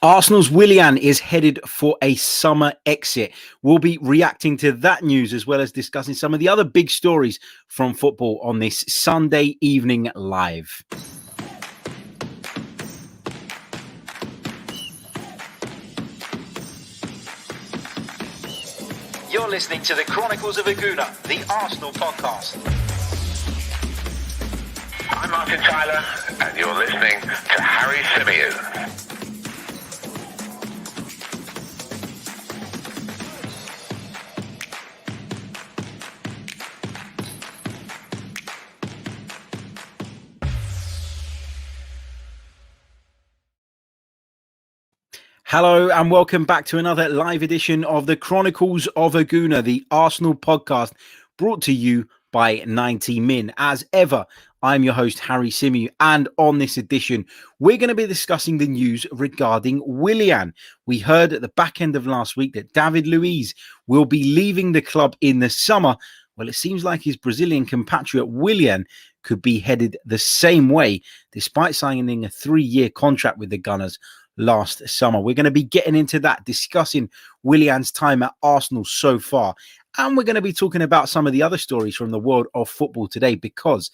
Arsenal's Willian is headed for a summer exit. We'll be reacting to that news as well as discussing some of the other big stories from football on this Sunday evening live. You're listening to the Chronicles of a Gooner, the Arsenal podcast. I'm Martin Tyler, and you're listening to Harry Symeou. Hello and welcome back to another live edition of the Chronicles of a Gooner, the Arsenal podcast, brought to you by 90 Min. As ever, I'm your host, Harry Symeou, and on this edition, we're going to be discussing the news regarding Willian. We heard at the back end of last week that David Luiz will be leaving the club in the summer. Well, it seems like his Brazilian compatriot Willian could be headed the same way, despite signing a 3-year contract with the Gunners last summer. We're going to be getting into that, discussing Willian's time at Arsenal so far. And we're going to be talking about some of the other stories from the world of football today, because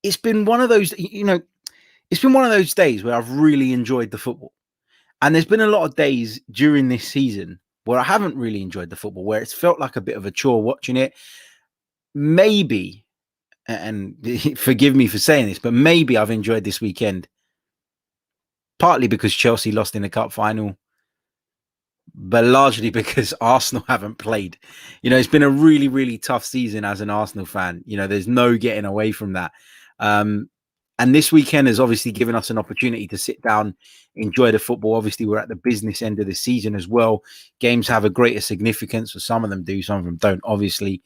it's been one of those, it's been one of those days where I've really enjoyed the football. And there's been a lot of days during this season where I haven't really enjoyed the football, where it's felt like a bit of a chore watching it. Maybe, and forgive me for saying this, but maybe I've enjoyed this weekend partly because Chelsea lost in the cup final, but largely because Arsenal haven't played. It's been a really, really tough season as an Arsenal fan. There's no getting away from that. And this weekend has obviously given us an opportunity to sit down, enjoy the football. Obviously, we're at the business end of the season as well. Games have a greater significance, or some of them do, some of them don't, obviously.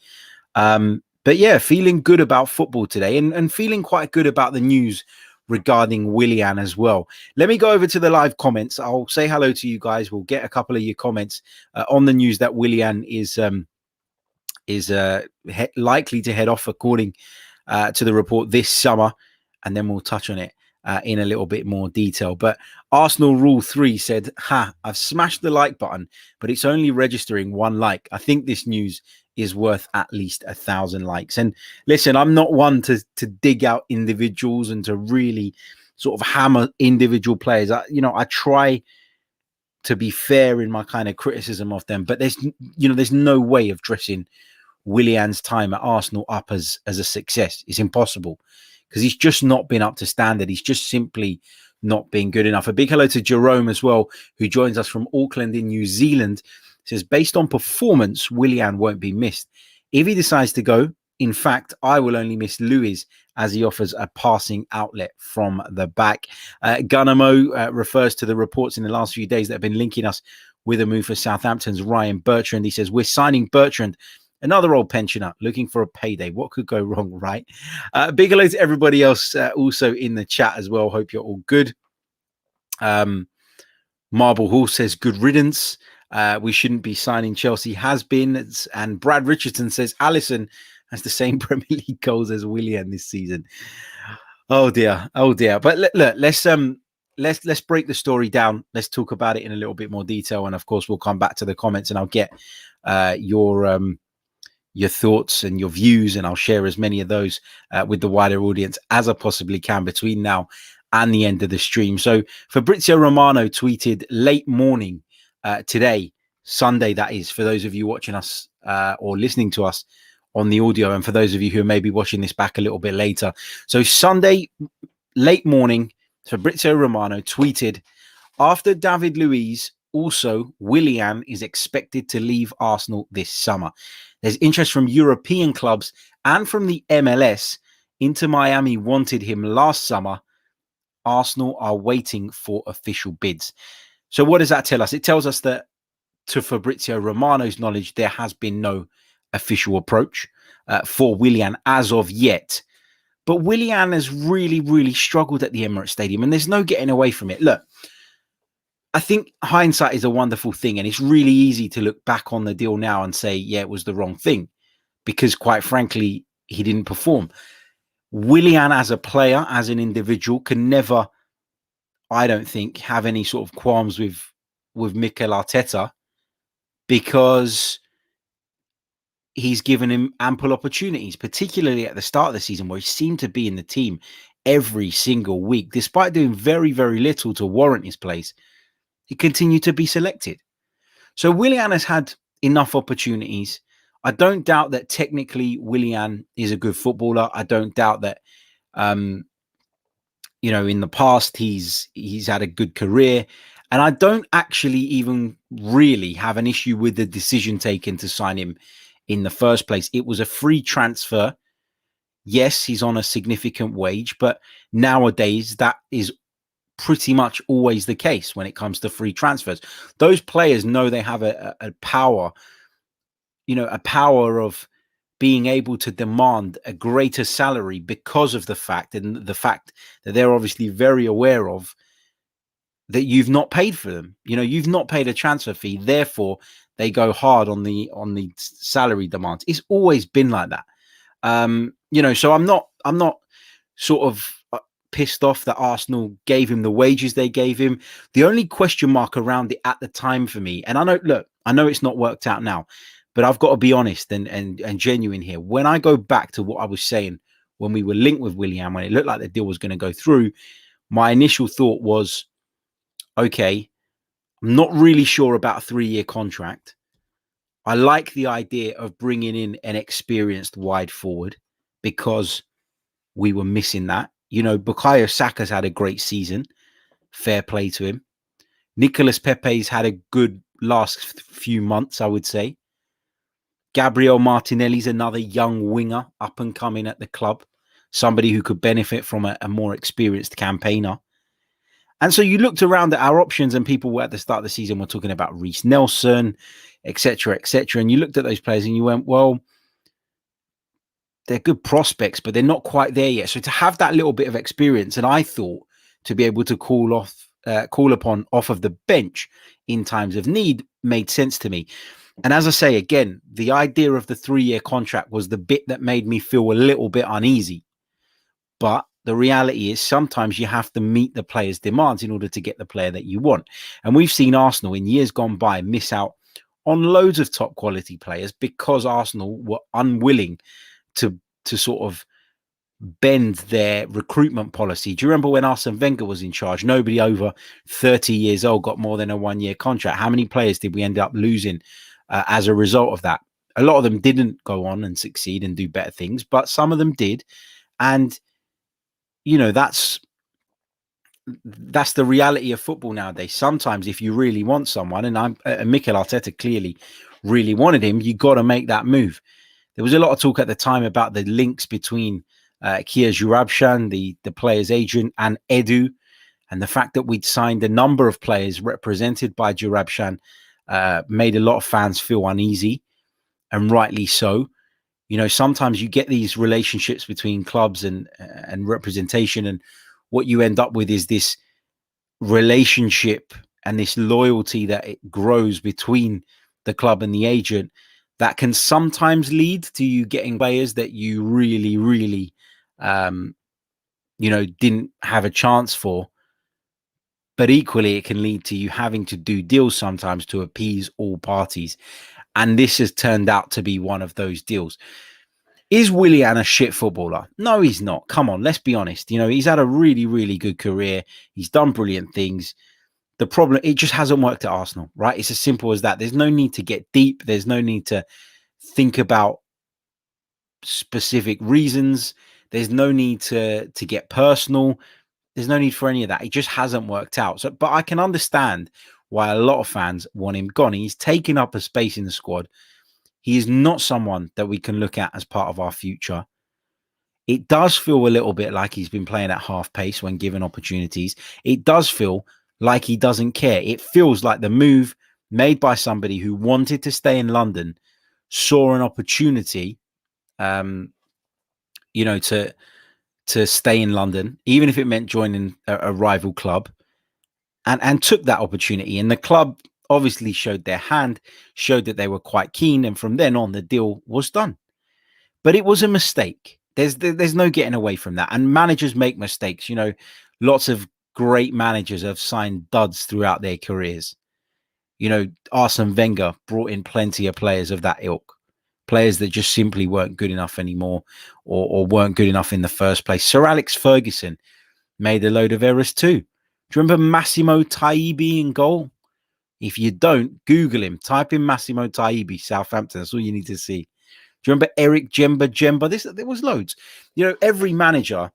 But yeah, feeling good about football today and feeling quite good about the news regarding Willian as well. Let me go over to the live comments. I'll say hello to you guys. We'll get a couple of your comments on the news that Willian is likely to head off according to the report this summer, and then we'll touch on it in a little bit more detail. But Arsenal Rule 3 said, I've smashed the like button, but it's only registering 1 like. I think this news is worth at least 1,000 likes. And listen, I'm not one to dig out individuals and to really sort of hammer individual players. I try to be fair in my kind of criticism of them, but there's no way of dressing Willian's time at Arsenal up as a success. It's impossible, because he's just not been up to standard. He's just simply not been good enough. A big hello to Jerome as well, who joins us from Auckland in New Zealand. Says, based on performance, Willian won't be missed. If he decides to go, in fact, I will only miss Luiz, as he offers a passing outlet from the back. Gunner refers to the reports in the last few days that have been linking us with a move for Southampton's Ryan Bertrand. He says, we're signing Bertrand, another old pensioner looking for a payday. What could go wrong, right? Big hello to everybody else also in the chat as well. Hope you're all good. Marble Horse says, good riddance. We shouldn't be signing Chelsea has-beens. And Brad Richardson says, Alisson has the same Premier League goals as Willian this season. Oh dear. But look, let's break the story down. Let's talk about it in a little bit more detail. And of course, we'll come back to the comments and I'll get your thoughts and your views, and I'll share as many of those with the wider audience as I possibly can between now and the end of the stream. So Fabrizio Romano tweeted late morning today, Sunday, that is, for those of you watching us or listening to us on the audio, and for those of you who may be watching this back a little bit later. So Sunday, late morning, Fabrizio Romano tweeted, after David Luiz, also Willian is expected to leave Arsenal this summer. There's interest from European clubs and from the MLS. Inter Miami wanted him last summer. Arsenal are waiting for official bids. So what does that tell us? It tells us that, to Fabrizio Romano's knowledge, there has been no official approach for Willian as of yet. But Willian has really, really struggled at the Emirates Stadium, and there's no getting away from it. Look, I think hindsight is a wonderful thing, and it's really easy to look back on the deal now and say, yeah, it was the wrong thing, because quite frankly, he didn't perform. Willian as a player, as an individual, can never I don't think, have any sort of qualms with Mikel Arteta, because he's given him ample opportunities, particularly at the start of the season, where he seemed to be in the team every single week, despite doing very, very little to warrant his place. He continued to be selected. So Willian has had enough opportunities. I don't doubt that technically Willian is a good footballer. I don't doubt that, in the past he's had a good career. And I don't actually even really have an issue with the decision taken to sign him in the first place. It was a free transfer. Yes, he's on a significant wage, but nowadays that is pretty much always the case when it comes to free transfers. Those players know they have a power, a power of being able to demand a greater salary because of the fact that they're obviously very aware of that you've not paid for them. You've not paid a transfer fee, therefore they go hard on the salary demands. It's always been like that. So I'm not sort of pissed off that Arsenal gave him the wages they gave him. The only question mark around it at the time for me, and I know it's not worked out now, but I've got to be honest and genuine here. When I go back to what I was saying when we were linked with Willian, when it looked like the deal was going to go through, my initial thought was, okay, I'm not really sure about a 3-year contract. I like the idea of bringing in an experienced wide forward because we were missing that. Bukayo Saka's had a great season. Fair play to him. Nicolas Pepe's had a good last few months, I would say. Gabriel Martinelli's another young winger up and coming at the club. Somebody who could benefit from a more experienced campaigner. And so you looked around at our options, and people were at the start of the season were talking about Reece Nelson, etc., etc. And you looked at those players and you went, well, they're good prospects, but they're not quite there yet. So to have that little bit of experience, and I thought to be able to call upon off of the bench in times of need made sense to me. And as I say, again, the idea of the 3-year contract was the bit that made me feel a little bit uneasy. But the reality is sometimes you have to meet the player's demands in order to get the player that you want. And we've seen Arsenal in years gone by miss out on loads of top quality players because Arsenal were unwilling to sort of bend their recruitment policy. Do you remember when Arsene Wenger was in charge? Nobody over 30 years old got more than a 1-year contract. How many players did we end up losing as a result of that? A lot of them didn't go on and succeed and do better things, but some of them did. And that's the reality of football nowadays. Sometimes if you really want someone, and Mikel Arteta clearly really wanted him, you got to make that move. There was a lot of talk at the time about the links between Kia Joorabchian, the player's agent, and Edu, and the fact that we'd signed a number of players represented by Joorabchian made a lot of fans feel uneasy, and rightly so. Sometimes you get these relationships between clubs and representation, and what you end up with is this relationship and this loyalty that it grows between the club and the agent that can sometimes lead to you getting players that you really, really, didn't have a chance for. But equally, it can lead to you having to do deals sometimes to appease all parties. And this has turned out to be one of those deals. Is Willian a shit footballer? No, he's not. Come on, let's be honest. He's had a really, really good career. He's done brilliant things. The problem, it just hasn't worked at Arsenal, right? It's as simple as that. There's no need to get deep. There's no need to think about specific reasons. There's no need to get personal. There's no need for any of that. It just hasn't worked out. So, but I can understand why a lot of fans want him gone. He's taken up a space in the squad. He is not someone that we can look at as part of our future. It does feel a little bit like he's been playing at half pace when given opportunities. It does feel like he doesn't care. It feels like the move made by somebody who wanted to stay in London, saw an opportunity, to stay in London, even if it meant joining a rival club, and took that opportunity. And the club obviously showed their hand, showed that they were quite keen, and from then on, the deal was done. But it was a mistake. There's no getting away from that. And managers make mistakes. Lots of great managers have signed duds throughout their careers. You know, Arsene Wenger brought in plenty of players of that ilk, players that just simply weren't good enough anymore, or weren't good enough in the first place. Sir Alex Ferguson made a load of errors too. Do you remember Massimo Taibi in goal? If you don't, Google him. Type in Massimo Taibi, Southampton. That's all you need to see. Do you remember Eric Jemba? There was loads. You know, every manager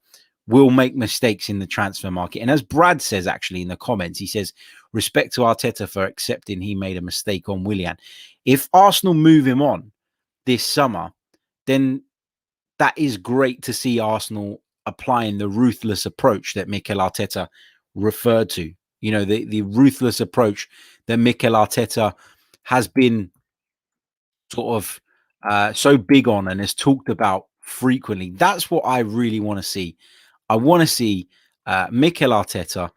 will make mistakes in the transfer market. And as Brad says, actually, in the comments, he says, respect to Arteta for accepting he made a mistake on Willian. If Arsenal move him on this summer, then that is great to see Arsenal applying the ruthless approach that Mikel Arteta referred to. You know, the ruthless approach that Mikel Arteta has been sort of so big on and has talked about frequently. That's what I really want to see. I want to see Mikel Arteta,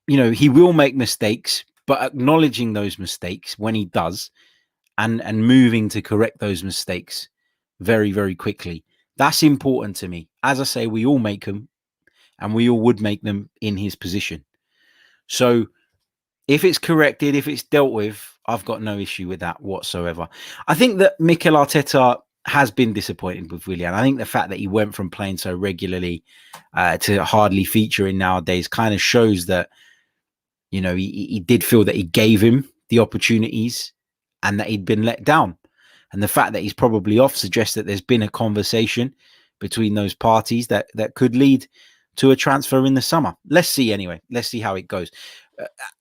you know, he will make mistakes, but acknowledging those mistakes when he does, and moving to correct those mistakes very, very quickly. That's important to me. As I say, we all make them, and we all would make them in his position. So if it's corrected, if it's dealt with, I've got no issue with that whatsoever. I think that Mikel Arteta has been disappointed with Willian. I think the fact that he went from playing so regularly to hardly featuring nowadays kind of shows that, you know, he did feel that he gave him the opportunities and that he'd been let down. And the fact that he's probably off suggests that there's been a conversation between those parties that could lead to a transfer in the summer. Let's see anyway. Let's see how it goes.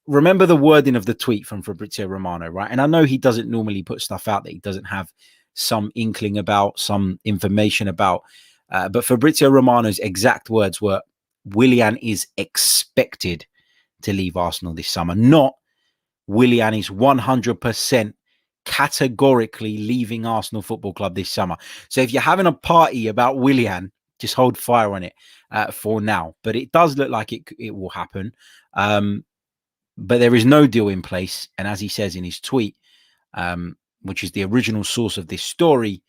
Remember the wording of the tweet from Fabrizio Romano, right? And I know he doesn't normally put stuff out that he doesn't have some inkling about, some information about. But Fabrizio Romano's exact words were, Willian is expected to leave Arsenal this summer. Not Willian is 100% categorically leaving Arsenal Football Club this summer. So if you're having a party about Willian, just hold fire on it for now. But it does look like it will happen. But there is no deal in place. And as he says in his tweet, which is the original source of this story,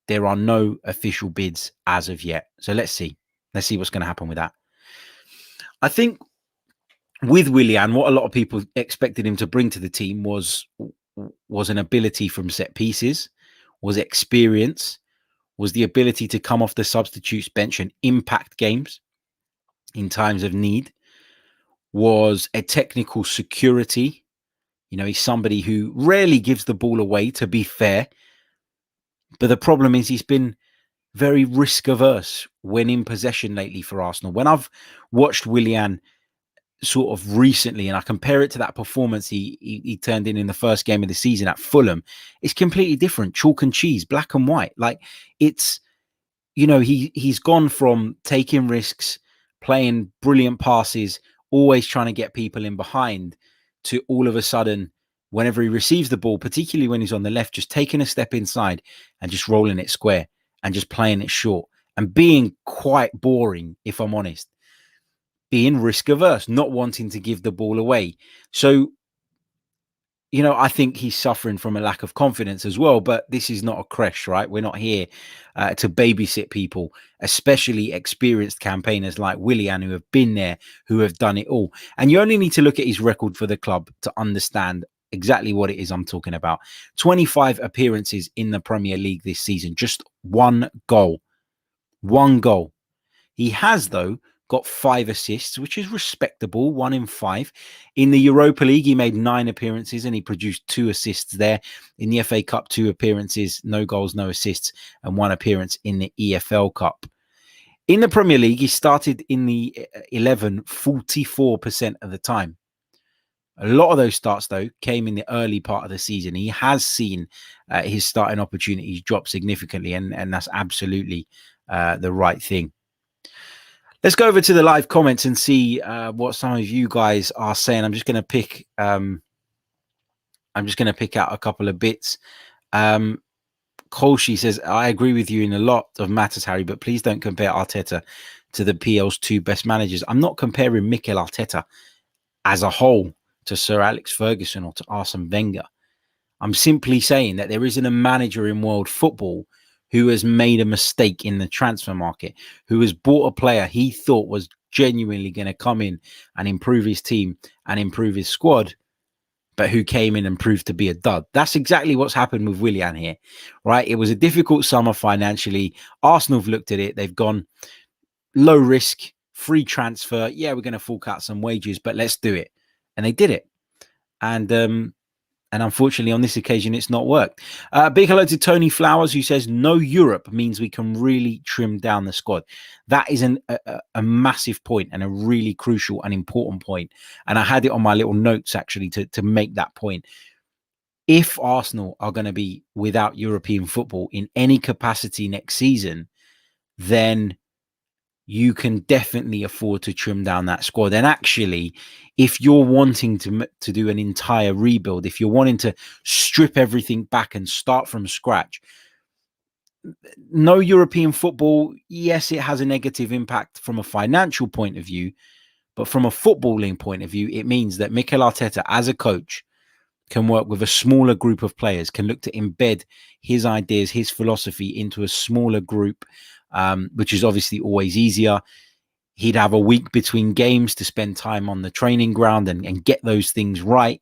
there are no official bids as of yet. So let's see. Let's see what's going to happen with that. I think with Willian, what a lot of people expected him to bring to the team was an ability from set pieces, was experience, was the ability to come off the substitutes bench and impact games in times of need, was a technical security. You know, he's somebody who rarely gives the ball away, to be fair. But the problem is he's been very risk averse when in possession lately for Arsenal. When I've watched Willian sort of recently, and I compare it to that performance he turned in the first game of the season at Fulham, it's completely different. Chalk and cheese, black and white. Like, it's, you know, he's gone from taking risks, playing brilliant passes, always trying to get people in behind, to all of a sudden, whenever he receives the ball, particularly when he's on the left, just taking a step inside and just rolling it square and just playing it short and being quite boring, if I'm honest. Being risk averse, not wanting to give the ball away. So, you know, I think he's suffering from a lack of confidence as well. But this is not a creche, right? We're not here to babysit people, especially experienced campaigners like Willian, who have been there, who have done it all. And you only need to look at his record for the club to understand exactly what it is I'm talking about. 25 appearances in the Premier League this season, just one goal. One goal. He has, though, got 5 assists, which is respectable, 1 in 5. In the Europa League, he made 9 appearances and he produced 2 assists there. In the FA Cup, 2 appearances, no goals, no assists, and 1 appearance in the EFL Cup. In the Premier League, he started in the 11 44% of the time. A lot of those starts, though, came in the early part of the season. He has seen his starting opportunities drop significantly, and that's absolutely the right thing. Let's go over to the live comments and see what some of you guys are saying. I'm just going to pick out a couple of bits. Kolshi says, I agree with you in a lot of matters, Harry, but please don't compare Arteta to the PL's 2 best managers. I'm not comparing Mikel Arteta as a whole to Sir Alex Ferguson or to Arsene Wenger. I'm simply saying that there isn't a manager in world football who has made a mistake in the transfer market, who has bought a player he thought was genuinely going to come in and improve his team and improve his squad, but who came in and proved to be a dud. That's exactly what's happened with Willian here, right? It was a difficult summer financially. Arsenal have looked at it. They've gone low risk, free transfer. Yeah, we're going to fork out some wages, but let's do it. And they did it. And unfortunately, on this occasion, it's not worked. Big hello to Tony Flowers, who says, no Europe means we can really trim down the squad. That is a massive point and a really crucial and important point. And I had it on my little notes, actually, to make that point. If Arsenal are going to be without European football in any capacity next season, then you can definitely afford to trim down that squad. And actually, if you're wanting to do an entire rebuild, if you're wanting to strip everything back and start from scratch, no European football, yes, it has a negative impact from a financial point of view, but from a footballing point of view, it means that Mikel Arteta, as a coach, can work with a smaller group of players, can look to embed his ideas, his philosophy into a smaller group, which is obviously always easier. He'd have a week between games to spend time on the training ground and get those things right.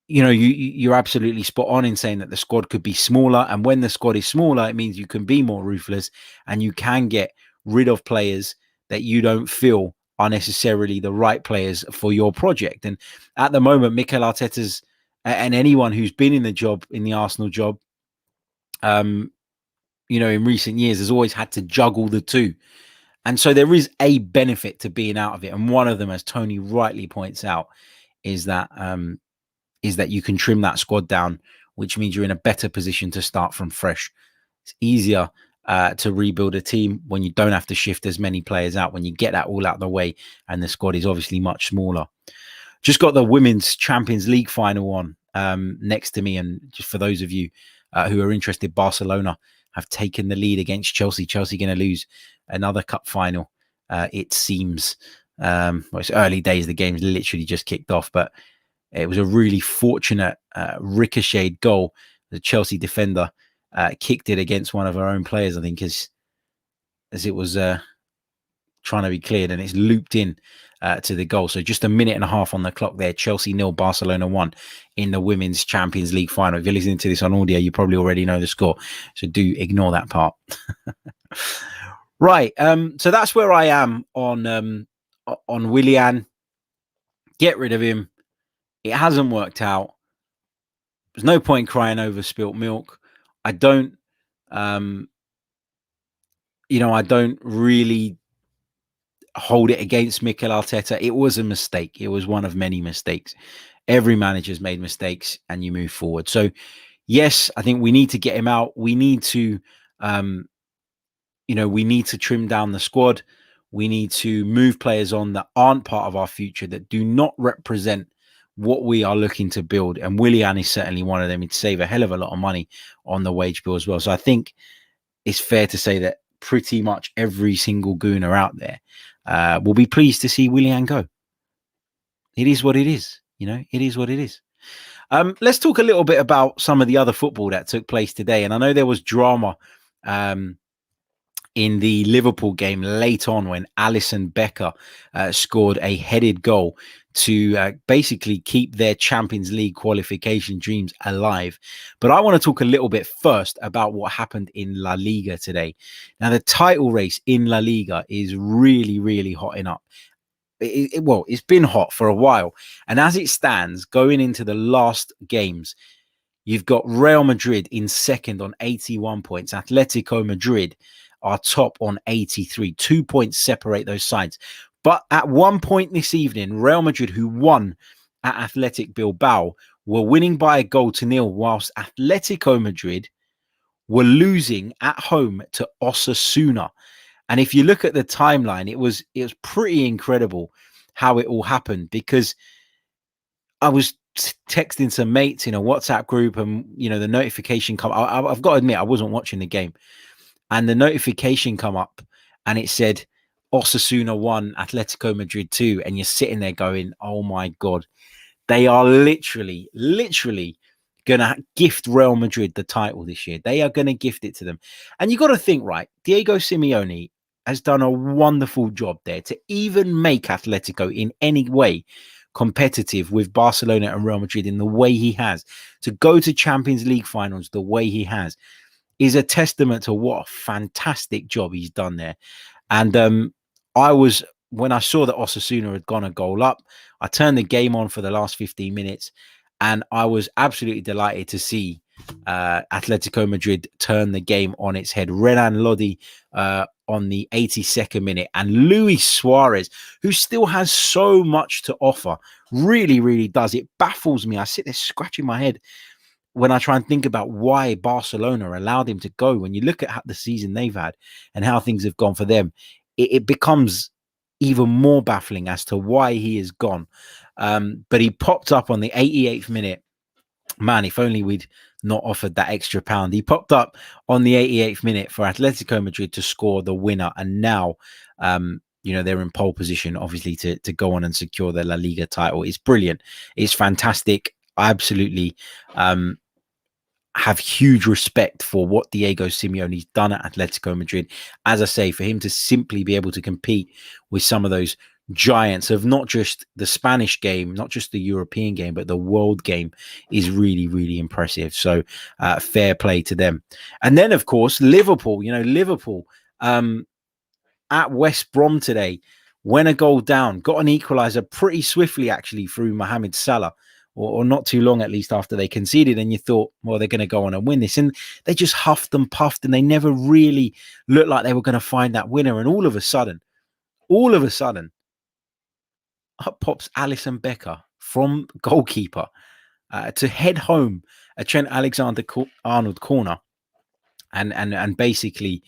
You know, you're absolutely spot on in saying that the squad could be smaller. And when the squad is smaller, it means you can be more ruthless and you can get rid of players that you don't feel are necessarily the right players for your project. And at the moment, Mikel Arteta's, and anyone who's been in the job, in the Arsenal job, you know, in recent years, has always had to juggle the two. And so there is a benefit to being out of it. And one of them, as Tony rightly points out, is that you can trim that squad down, which means you're in a better position to start from fresh. It's easier to rebuild a team when you don't have to shift as many players out, when you get that all out of the way, and the squad is obviously much smaller. Just got the Women's Champions League final on next to me. And just for those of you who are interested, Barcelona have taken the lead against Chelsea. Chelsea going to lose another cup final, it seems. Well, it's early days. The game's literally just kicked off, but it was a really fortunate ricocheted goal. The Chelsea defender kicked it against one of her own players, I think, as it was trying to be cleared, and it's looped in to the goal. So just a minute and a half on the clock there. Chelsea 0, Barcelona 1 in the Women's Champions League final. If you're listening to this on audio, you probably already know the score, so do ignore that part. Right. So that's where I am on Willian. Get rid of him. It hasn't worked out. There's no point crying over spilt milk. I don't really hold it against Mikel Arteta. It was a mistake. It was one of many mistakes. Every manager's made mistakes, and you move forward. So, yes, I think we need to get him out. We need to, we need to trim down the squad. We need to move players on that aren't part of our future, that do not represent what we are looking to build. And Willian is certainly one of them. He'd save a hell of a lot of money on the wage bill as well. So I think it's fair to say that pretty much every single Gooner out there will be pleased to see Willian go. It is what it is. It is what it is. Let's talk a little bit about some of the other football that took place today. And I know there was drama in the Liverpool game late on when Alisson Becker scored a headed goal to basically keep their Champions League qualification dreams alive. But I want to talk a little bit first about what happened in La Liga today. Now, the title race in La Liga is really, really hotting up. It's been hot for a while. And as it stands, going into the last games, you've got Real Madrid in second on 81 points. Atletico Madrid are top on 83. 2 points separate those sides. But at one point this evening, Real Madrid, who won at Athletic Bilbao, were winning by a goal to nil, whilst Atletico Madrid were losing at home to Osasuna. And if you look at the timeline, it was pretty incredible how it all happened, because I was texting some mates in a WhatsApp group, and the notification come. I've got to admit, I wasn't watching the game, and the notification come up, and it said Osasuna 1, Atletico Madrid 2, and you're sitting there going, "Oh my God, they are literally gonna gift Real Madrid the title this year. They are gonna gift it to them." And you got to think, right? Diego Simeone has done a wonderful job there to even make Atletico in any way competitive with Barcelona and Real Madrid in the way he has, to go to Champions League finals the way he has, is a testament to what a fantastic job he's done there. And when I saw that Osasuna had gone a goal up, I turned the game on for the last 15 minutes, and I was absolutely delighted to see Atletico Madrid turn the game on its head. Renan Lodi on the 82nd minute, and Luis Suarez, who still has so much to offer, really, really does. It baffles me. I sit there scratching my head when I try and think about why Barcelona allowed him to go. When you look at the season they've had and how things have gone for them, it becomes even more baffling as to why he is gone. But he popped up on the 88th minute. Man, if only we'd not offered that extra pound. He popped up on the 88th minute for Atletico Madrid to score the winner. And now, they're in pole position, obviously, to go on and secure the La Liga title. It's brilliant. It's fantastic. I absolutely have huge respect for what Diego Simeone's done at Atletico Madrid. As I say, for him to simply be able to compete with some of those giants of not just the Spanish game, not just the European game, but the world game is really, really impressive. So fair play to them. And then, of course, Liverpool, at West Brom today, went a goal down, got an equaliser pretty swiftly, actually, through Mohamed Salah. Or not too long, at least, after they conceded, and you thought, well, they're going to go on and win this. And they just huffed and puffed, and they never really looked like they were going to find that winner. And all of a sudden, up pops Alisson Becker from goalkeeper to head home a Trent Alexander-Arnold corner and basically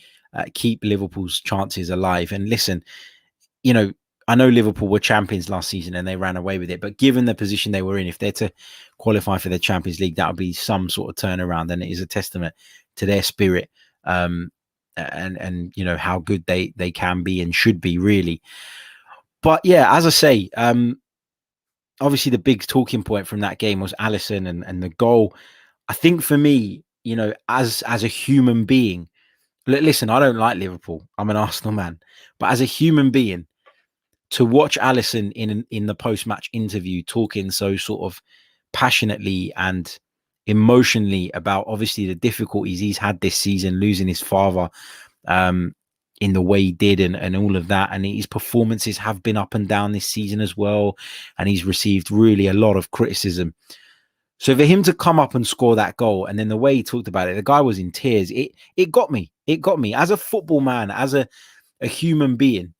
keep Liverpool's chances alive. And listen, I know Liverpool were champions last season and they ran away with it, but given the position they were in, if they're to qualify for the Champions League, that would be some sort of turnaround, and it is a testament to their spirit and how good they can be and should be, really. But yeah, as I say, obviously the big talking point from that game was Alisson and the goal. I think for me, as a human being, listen, I don't like Liverpool. I'm an Arsenal man, but as a human being, to watch Alisson in the post-match interview talking so sort of passionately and emotionally about obviously the difficulties he's had this season, losing his father in the way he did and all of that. And his performances have been up and down this season as well. And he's received really a lot of criticism. So for him to come up and score that goal, and then the way he talked about it, the guy was in tears. It got me. It got me as a football man, as a human being.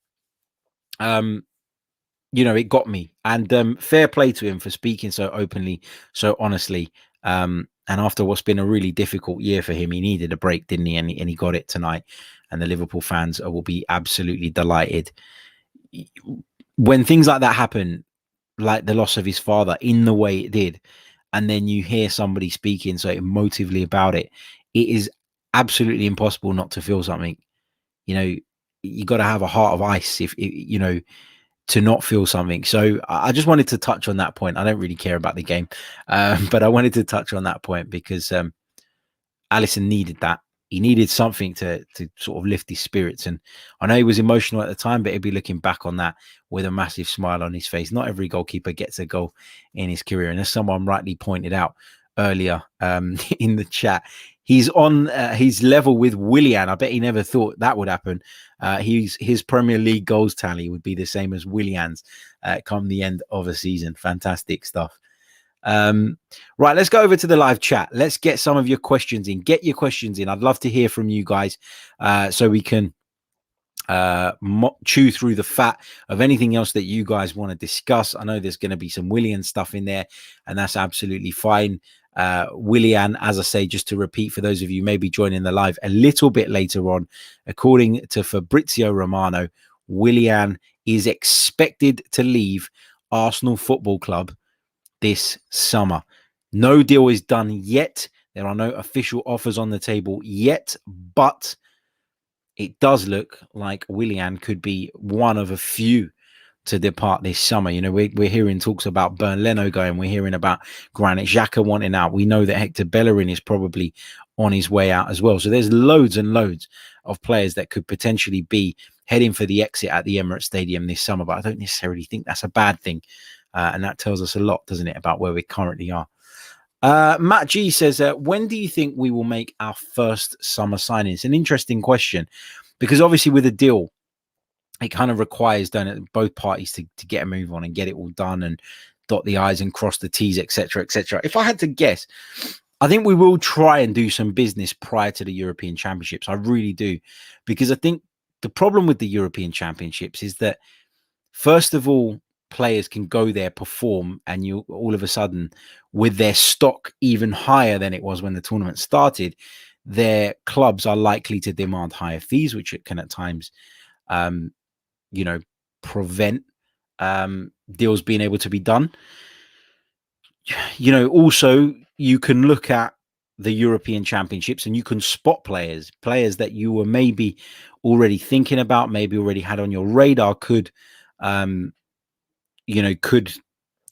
It got me, and fair play to him for speaking so openly, so honestly. And after what's been a really difficult year for him, he needed a break, didn't he? And he got it tonight. And the Liverpool fans will be absolutely delighted. When things like that happen, like the loss of his father in the way it did, and then you hear somebody speaking so emotively about it, it is absolutely impossible not to feel something. You got to have a heart of ice if to not feel something. So I just wanted to touch on that point. I don't really care about the game, but I wanted to touch on that point because Alisson needed that. He needed something to sort of lift his spirits. And I know he was emotional at the time, but he'll be looking back on that with a massive smile on his face. Not every goalkeeper gets a goal in his career. And as someone rightly pointed out earlier in the chat, he's on his level with Willian. I bet he never thought that would happen. His Premier League goals tally would be the same as Willian's come the end of a season. Fantastic stuff. Right, let's go over to the live chat. Let's get some of your questions in. Get your questions in. I'd love to hear from you guys so we can chew through the fat of anything else that you guys want to discuss. I know there's going to be some Willian stuff in there, and that's absolutely fine. Willian, as I say, just to repeat for those of you maybe joining the live a little bit later on, according to Fabrizio Romano, Willian is expected to leave Arsenal Football Club this summer. No deal is done yet. There are no official offers on the table yet, but it does look like Willian could be one of a few to depart this summer. We're hearing talks about Bernd Leno going. We're hearing about Granit Xhaka wanting out. We know that Hector Bellerin is probably on his way out as well. So there's loads and loads of players that could potentially be heading for the exit at the Emirates Stadium this summer, but I don't necessarily think that's a bad thing. And that tells us a lot, doesn't it, about where we currently are. Matt G says, when do you think we will make our first summer signing? It's an interesting question, because obviously with a deal, it kind of requires both parties to get a move on and get it all done and dot the I's and cross the T's, etc., etc. If I had to guess, I think we will try and do some business prior to the European Championships. I really do, because I think the problem with the European Championships is that, first of all, players can go there, perform, and you all of a sudden, with their stock even higher than it was when the tournament started, their clubs are likely to demand higher fees, which it can at times, prevent deals being able to be done. Also, you can look at the European Championships and you can spot players that you were maybe already thinking about, maybe already had on your radar, could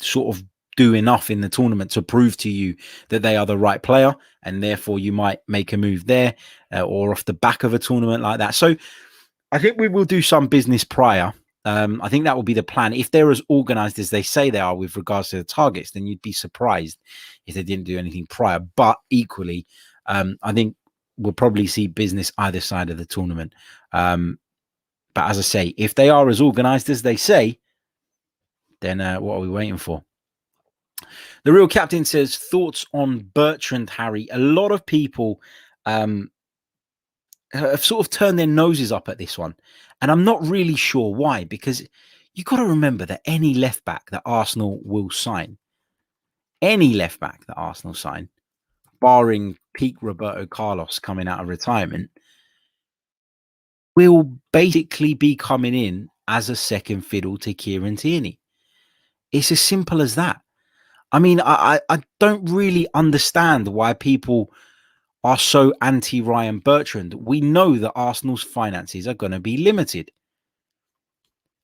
sort of do enough in the tournament to prove to you that they are the right player, and therefore you might make a move there or off the back of a tournament like that. So I think we will do some business prior. I think that will be the plan. If they're as organized as they say they are with regards to the targets, then you'd be surprised if they didn't do anything prior. But equally, I think we'll probably see business either side of the tournament. But as I say, if they are as organized as they say, then what are we waiting for? The Real Captain says, thoughts on Bertrand, Harry? A lot of people have sort of turned their noses up at this one. And I'm not really sure why, because you've got to remember that any left back that Arsenal will sign, barring peak Roberto Carlos coming out of retirement, will basically be coming in as a second fiddle to Kieran Tierney. It's as simple as that. I mean, I don't really understand why people are so anti-Ryan Bertrand. We know that Arsenal's finances are going to be limited.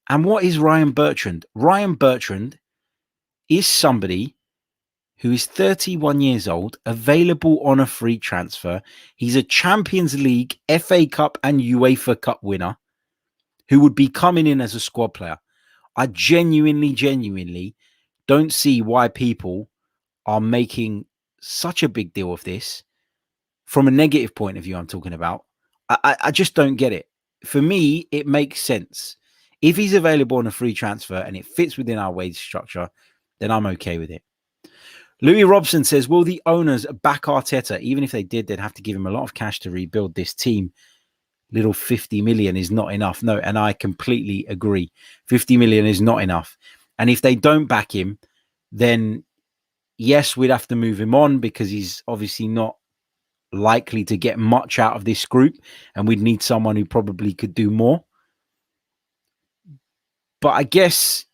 And what is Ryan Bertrand? Ryan Bertrand is somebody who is 31 years old, available on a free transfer. He's a Champions League, FA Cup and UEFA Cup winner who would be coming in as a squad player. I genuinely don't see why people are making such a big deal of this. From a negative point of view, I'm talking about. I just don't get it. For me, it makes sense. If he's available on a free transfer and it fits within our wage structure, then I'm okay with it. Louis Robson says, will the owners back Arteta? Even if they did, they'd have to give him a lot of cash to rebuild this team. Little 50 million is not enough. No, and I completely agree. 50 million is not enough. And if they don't back him, then yes, we'd have to move him on, because he's obviously not likely to get much out of this group, and we'd need someone who probably could do more. But I guess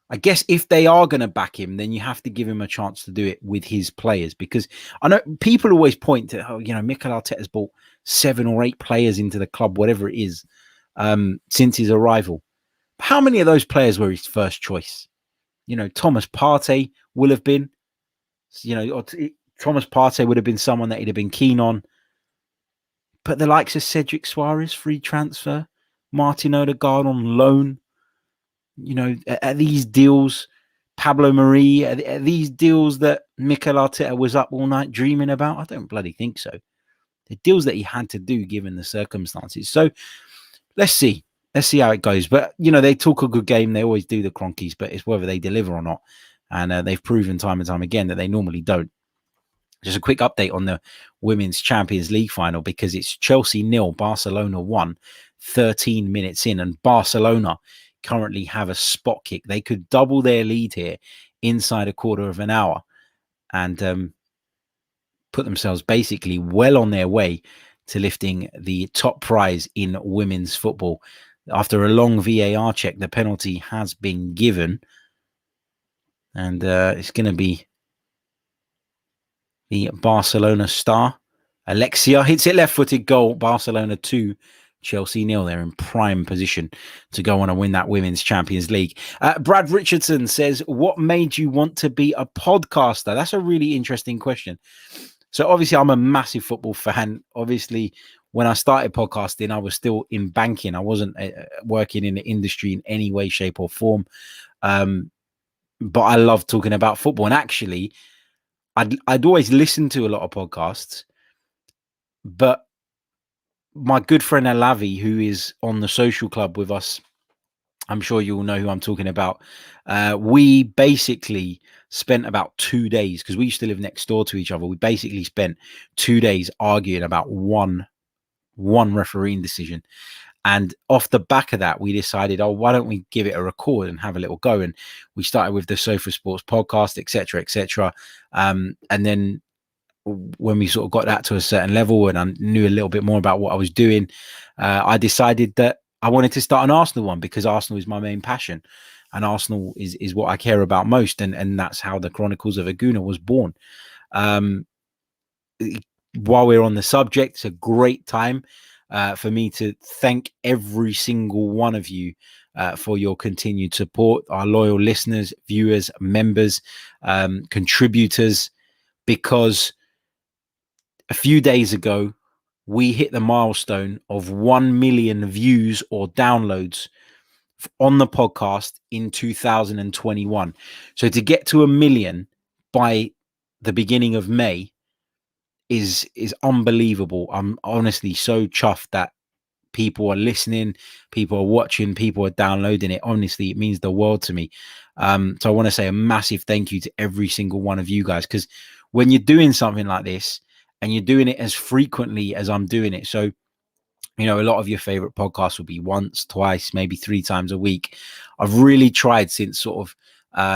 if they are going to back him, then you have to give him a chance to do it with his players, because I know people always point to, Mikel Arteta's brought 7 or 8 players into the club, whatever it is, since his arrival. How many of those players were his first choice? Thomas Partey will have been, Thomas Partey would have been someone that he'd have been keen on. But the likes of Cedric Suarez, free transfer, Martin Odegaard on loan, at these deals, Pablo Mari, at these deals that Mikel Arteta was up all night dreaming about? I don't bloody think so. The deals that he had to do given the circumstances. So let's see. Let's see how it goes. But, they talk a good game. They always do, the Cronkies, but it's whether they deliver or not. And they've proven time and time again that they normally don't. Just a quick update on the Women's Champions League final, because it's Chelsea 0, Barcelona 1, 13 minutes in. And Barcelona currently have a spot kick. They could double their lead here inside a quarter of an hour and put themselves basically well on their way to lifting the top prize in women's football. After a long VAR check, the penalty has been given, and it's going to be the Barcelona star. Alexia hits it left-footed goal. Barcelona 2, Chelsea 0. They're in prime position to go on and win that Women's Champions League. Brad Richardson says, what made you want to be a podcaster? That's a really interesting question. So obviously I'm a massive football fan. Obviously when I started podcasting, I was still in banking. I wasn't working in the industry in any way, shape, or form. But I love talking about football. And actually, I'd always listened to a lot of podcasts, but my good friend Alavi, who is on the social club with us, I'm sure you all know who I'm talking about. We basically spent about 2 days, because we used to live next door to each other. We basically spent 2 days arguing about one refereeing decision. And off the back of that, we decided, oh, why don't we give it a record and have a little go? And we started with the Sofa Sports podcast, etc., etc. And then when we sort of got that to a certain level and I knew a little bit more about what I was doing, I decided that I wanted to start an Arsenal one, because Arsenal is my main passion and Arsenal is what I care about most. And that's how the Chronicles of a Gooner was born. While we're on the subject, it's a great time for me to thank every single one of you for your continued support, our loyal listeners, viewers, members, contributors, because a few days ago, we hit the milestone of 1 million views or downloads on the podcast in 2021. So to get to 1 million by the beginning of May is unbelievable. I'm honestly so chuffed that people are listening, people are watching, people are downloading it. Honestly, it means the world to me. So I want to say a massive thank you to every single one of you guys, because when you're doing something like this and you're doing it as frequently as I'm doing it, so a lot of your favorite podcasts will be once, twice, maybe 3 times a week. I've really tried since sort of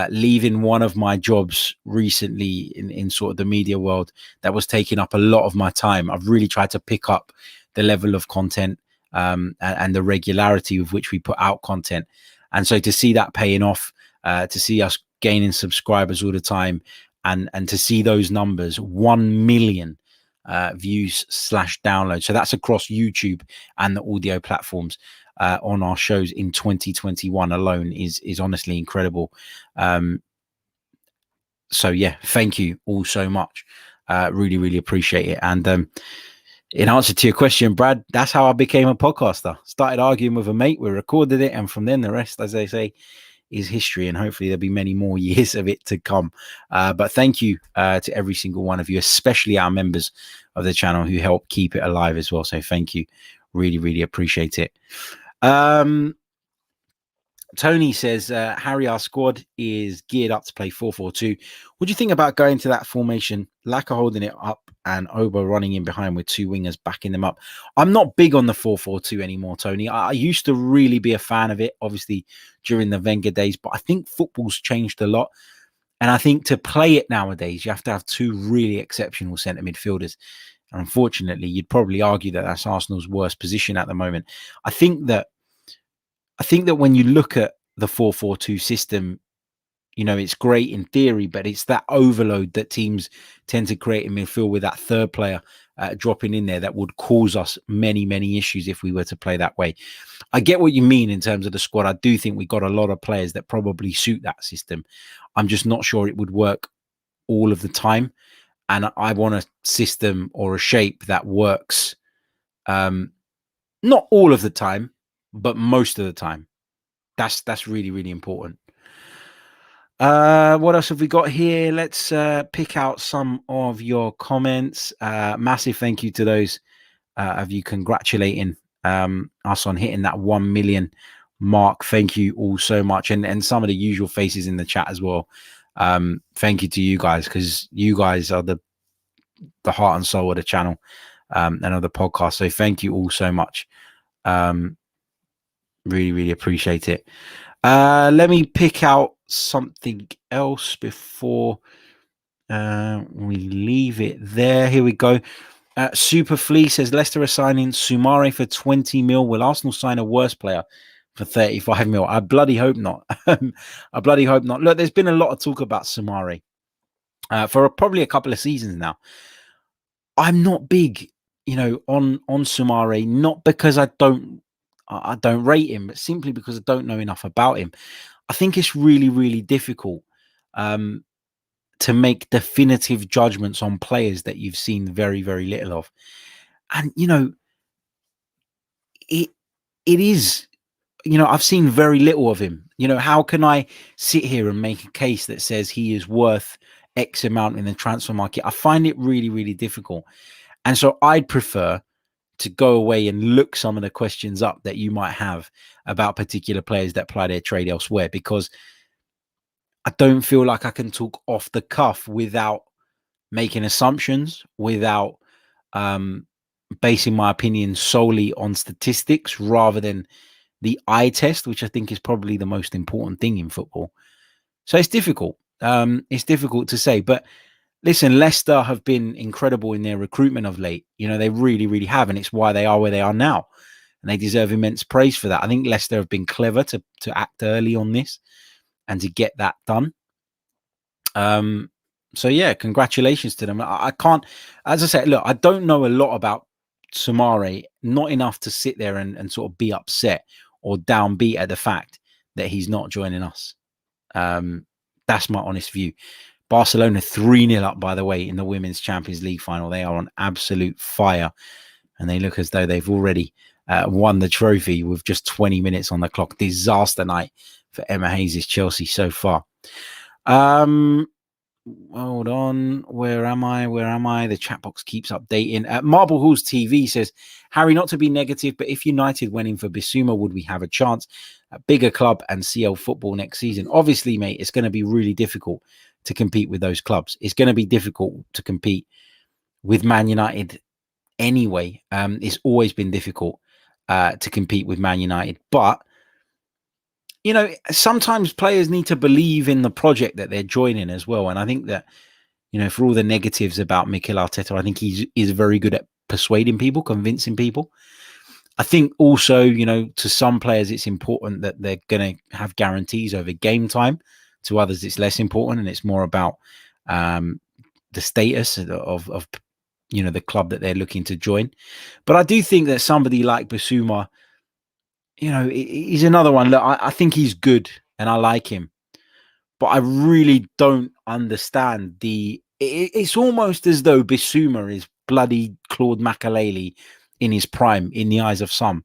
leaving one of my jobs recently in sort of the media world that was taking up a lot of my time. I've really tried to pick up the level of content and the regularity with which we put out content. And so to see that paying off, to see us gaining subscribers all the time, and to see those numbers, 1 million views / downloads. So that's across YouTube and the audio platforms on our shows in 2021 alone is honestly incredible. So yeah, thank you all so much. Really, really appreciate it. And in answer to your question, Brad, that's how I became a podcaster. Started arguing with a mate, we recorded it, and from then the rest, as they say, is history, and hopefully there'll be many more years of it to come. But thank you to every single one of you, especially our members of the channel who help keep it alive as well. So thank you. Really, really appreciate it. Tony says, Harry, our squad is geared up to play 4-4-2. What do you think about going to that formation, Laka holding it up and Obo running in behind with 2 wingers backing them up? I'm not big on the 4-4-2 anymore, Tony. I used to really be a fan of it, obviously, during the Wenger days, but I think football's changed a lot. And I think to play it nowadays, you have to have 2 really exceptional centre midfielders. And unfortunately, you'd probably argue that that's Arsenal's worst position at the moment. I think that when you look at the 4-4-2 system, it's great in theory, but it's that overload that teams tend to create in midfield with that third player dropping in there that would cause us many, many issues if we were to play that way. I get what you mean in terms of the squad. I do think we got a lot of players that probably suit that system. I'm just not sure it would work all of the time. And I want a system or a shape that works not all of the time, but most of the time. That's really, really important. What else have we got here? Let's pick out some of your comments. Massive thank you to those of you congratulating us on hitting that 1 million mark. Thank you all so much, and some of the usual faces in the chat as well. Thank you to you guys, because you guys are the heart and soul of the channel and of the podcast. So thank you all so much. Really, really appreciate it. Let me pick out something else before we leave it there. Here we go. Super Flea says Leicester are signing Symeou for 20 mil. Will Arsenal sign a worse player for 35 mil? I bloody hope not. I bloody hope not. Look, there's been a lot of talk about Symeou for probably a couple of seasons now. I'm not big, on Symeou, not because I don't rate him, but simply because I don't know enough about him. I think it's really, really difficult to make definitive judgments on players that you've seen very, very little of. And, it is, I've seen very little of him. How can I sit here and make a case that says he is worth X amount in the transfer market? I find it really, really difficult. And so I'd prefer to go away and look some of the questions up that you might have about particular players that apply their trade elsewhere, because I don't feel like I can talk off the cuff without making assumptions, without basing my opinion solely on statistics rather than the eye test, which I think is probably the most important thing in football. So it's difficult. It's difficult to say. But listen, Leicester have been incredible in their recruitment of late. They really, really have. And it's why they are where they are now. And they deserve immense praise for that. I think Leicester have been clever to act early on this and to get that done. So yeah, congratulations to them. I can't, as I said, look, I don't know a lot about Symeou, not enough to sit there and sort of be upset or downbeat at the fact that he's not joining us. That's my honest view. Barcelona 3-0 up, by the way, in the Women's Champions League final. They are on absolute fire, and they look as though they've already won the trophy with just 20 minutes on the clock. Disaster night for Emma Hayes' Chelsea so far. Hold on. Where am I? The chat box keeps updating. Marble Halls TV says, Harry, not to be negative, but if United went in for Symeou, would we have a chance? A bigger club and CL football next season? Obviously, mate, it's going to be really difficult to compete with those clubs. It's going to be difficult to compete with Man United anyway. It's always been difficult to compete with Man United. But, sometimes players need to believe in the project that they're joining as well. And I think that, for all the negatives about Mikel Arteta, I think he's very good at persuading people, convincing people. I think also, to some players, it's important that they're going to have guarantees over game time. To others, it's less important, and it's more about the status of the club that they're looking to join. But I do think that somebody like Symeou, he's another one. Look, I think he's good and I like him, but I really don't understand it's almost as though Symeou is bloody Claude Makelele in his prime in the eyes of some.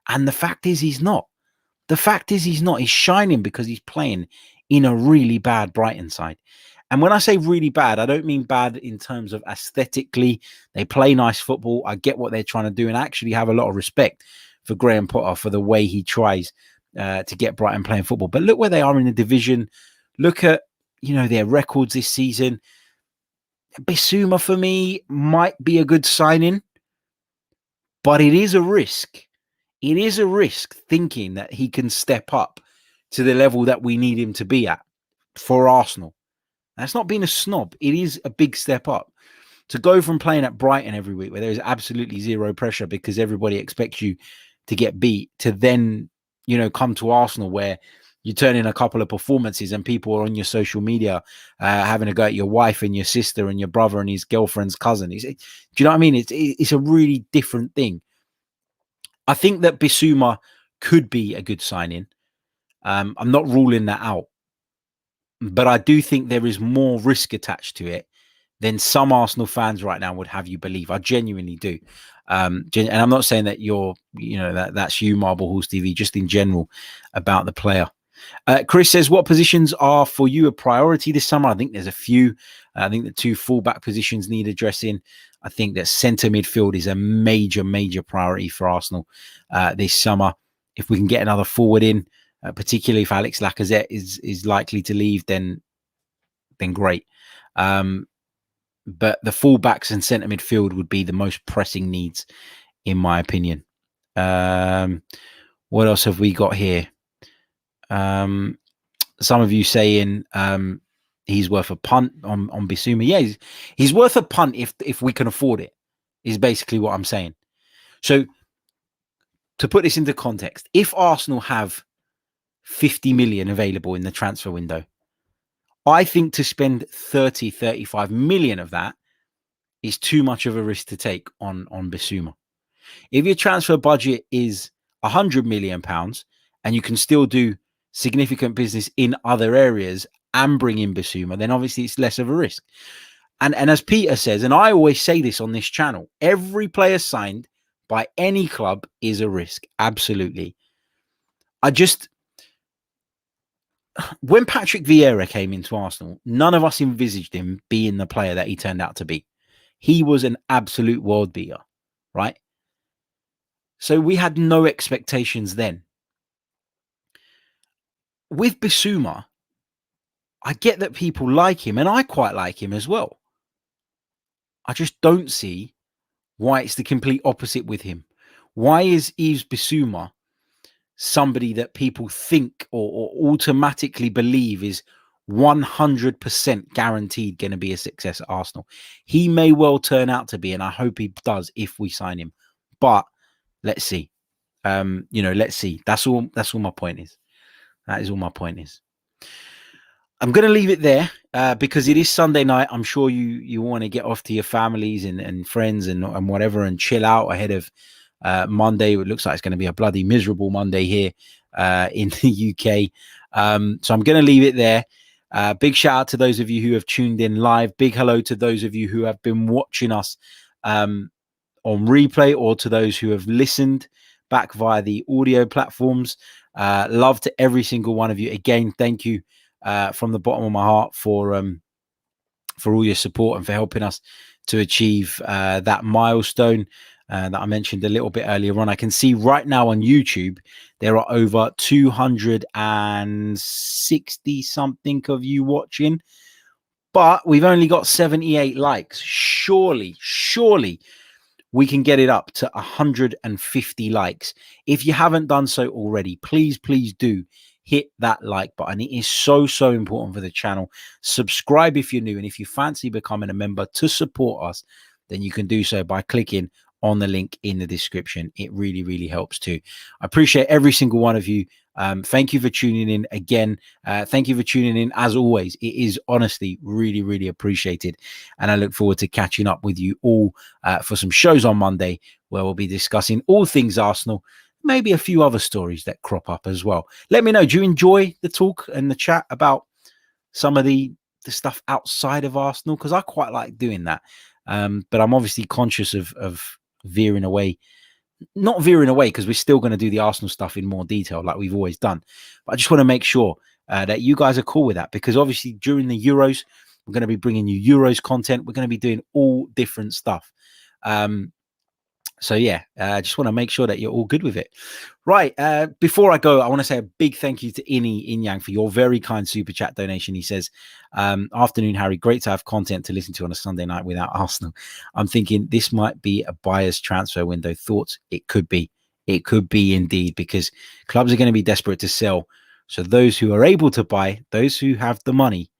And the fact is he's not. He's shining because he's playing in a really bad Brighton side. And when I say really bad, I don't mean bad in terms of aesthetically. They play nice football. I get what they're trying to do, and I actually have a lot of respect for Graham Potter for the way he tries to get Brighton playing football. But look where they are in the division. Look at, their records this season. Symeou, for me, might be a good signing, but it is a risk. It is a risk thinking that he can step up to the level that we need him to be at for Arsenal. That's not being a snob. It is a big step up. To go from playing at Brighton every week where there is absolutely zero pressure because everybody expects you to get beat, to then, come to Arsenal where you turn in a couple of performances and people are on your social media having a go at your wife and your sister and your brother and his girlfriend's cousin. Do you know what I mean? It's a really different thing. I think that Symeou could be a good signing. I'm not ruling that out. But I do think there is more risk attached to it than some Arsenal fans right now would have you believe. I genuinely do. And I'm not saying that that's you, Marble Halls TV, just in general about the player. Chris says, what positions are for you a priority this summer? I think there's a few. I think the 2 fullback positions need addressing. I think that centre midfield is a major, major priority for Arsenal this summer. If we can get another forward in, particularly if Alex Lacazette is likely to leave, then great. But the fullbacks and centre midfield would be the most pressing needs, in my opinion. What else have we got here? Some of you saying he's worth a punt on Symeou. Yeah, he's worth a punt if we can afford it, is basically what I'm saying. So to put this into context, if Arsenal have 50 million available in the transfer window, I think to spend 30, 35 million of that is too much of a risk to take on Symeou. If your transfer budget is £100 million and you can still do significant business in other areas and bring in Symeou, then obviously it's less of a risk. And as Peter says, and I always say this on this channel, every player signed by any club is a risk. Absolutely. When Patrick Vieira came into Arsenal, none of us envisaged him being the player that he turned out to be. He was an absolute world beater, right? So we had no expectations then. With Bissouma, I get that people like him, and I quite like him as well. I just don't see why it's the complete opposite with him. Why is Yves Bissouma somebody that people think or automatically believe is 100% guaranteed going to be a success at Arsenal? He may well turn out to be, and I hope he does if we sign him. But let's see. Let's see. That's all my point is. That is all my point is. I'm going to leave it there because it is Sunday night. I'm sure you want to get off to your families and friends and whatever and chill out ahead of Monday. It looks like it's going to be a bloody miserable Monday here in the UK. So I'm going to leave it there. Big shout out to those of you who have tuned in live. Big hello to those of you who have been watching us on replay, or to those who have listened back via the audio platforms. Love to every single one of you. Again, thank you from the bottom of my heart for all your support and for helping us to achieve that milestone that I mentioned a little bit earlier on. I can see right now on YouTube there are over 260 something of you watching, but we've only got 78 likes. Surely we can get it up to 150 likes. If you haven't done so already, please do hit that like button. It is so important for the channel. Subscribe if you're new, and if you fancy becoming a member to support us, then you can do so by clicking on the link in the description. It really helps too. I appreciate every single one of you. Thank you for tuning in again. Thank you for tuning in as always. It is honestly really appreciated, and I look forward to catching up with you all for some shows on Monday where we'll be discussing all things Arsenal, maybe a few other stories that crop up as well. Let me know, do you enjoy the talk and the chat about some of the stuff outside of Arsenal? Because I quite like doing that, but I'm obviously conscious of veering away. Not veering away, because we're still going to do the Arsenal stuff in more detail like we've always done. But I just want to make sure that you guys are cool with that, because obviously during the Euros, we're going to be bringing you Euros content. We're going to be doing all different stuff. So yeah, I just want to make sure that you're all good with it. Right. Before I go, I want to say a big thank you to Inyang for your very kind super chat donation. He says, afternoon, Harry. Great to have content to listen to on a Sunday night without Arsenal. I'm thinking this might be a buyer's transfer window. Thoughts? It could be. It could be indeed, because clubs are going to be desperate to sell. So those who are able to buy, those who have the money,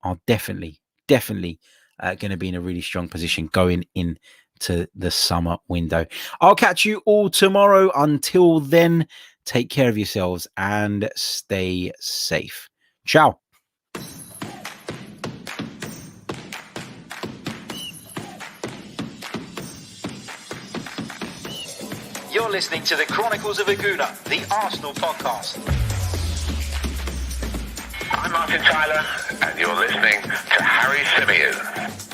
are definitely going to be in a really strong position going in to the summer window. I'll catch you all tomorrow. Until then, take care of yourselves and stay safe. Ciao. You're listening to the Chronicles of a Gooner, the Arsenal podcast. I'm Martin Tyler, and you're listening to Harry Symeou.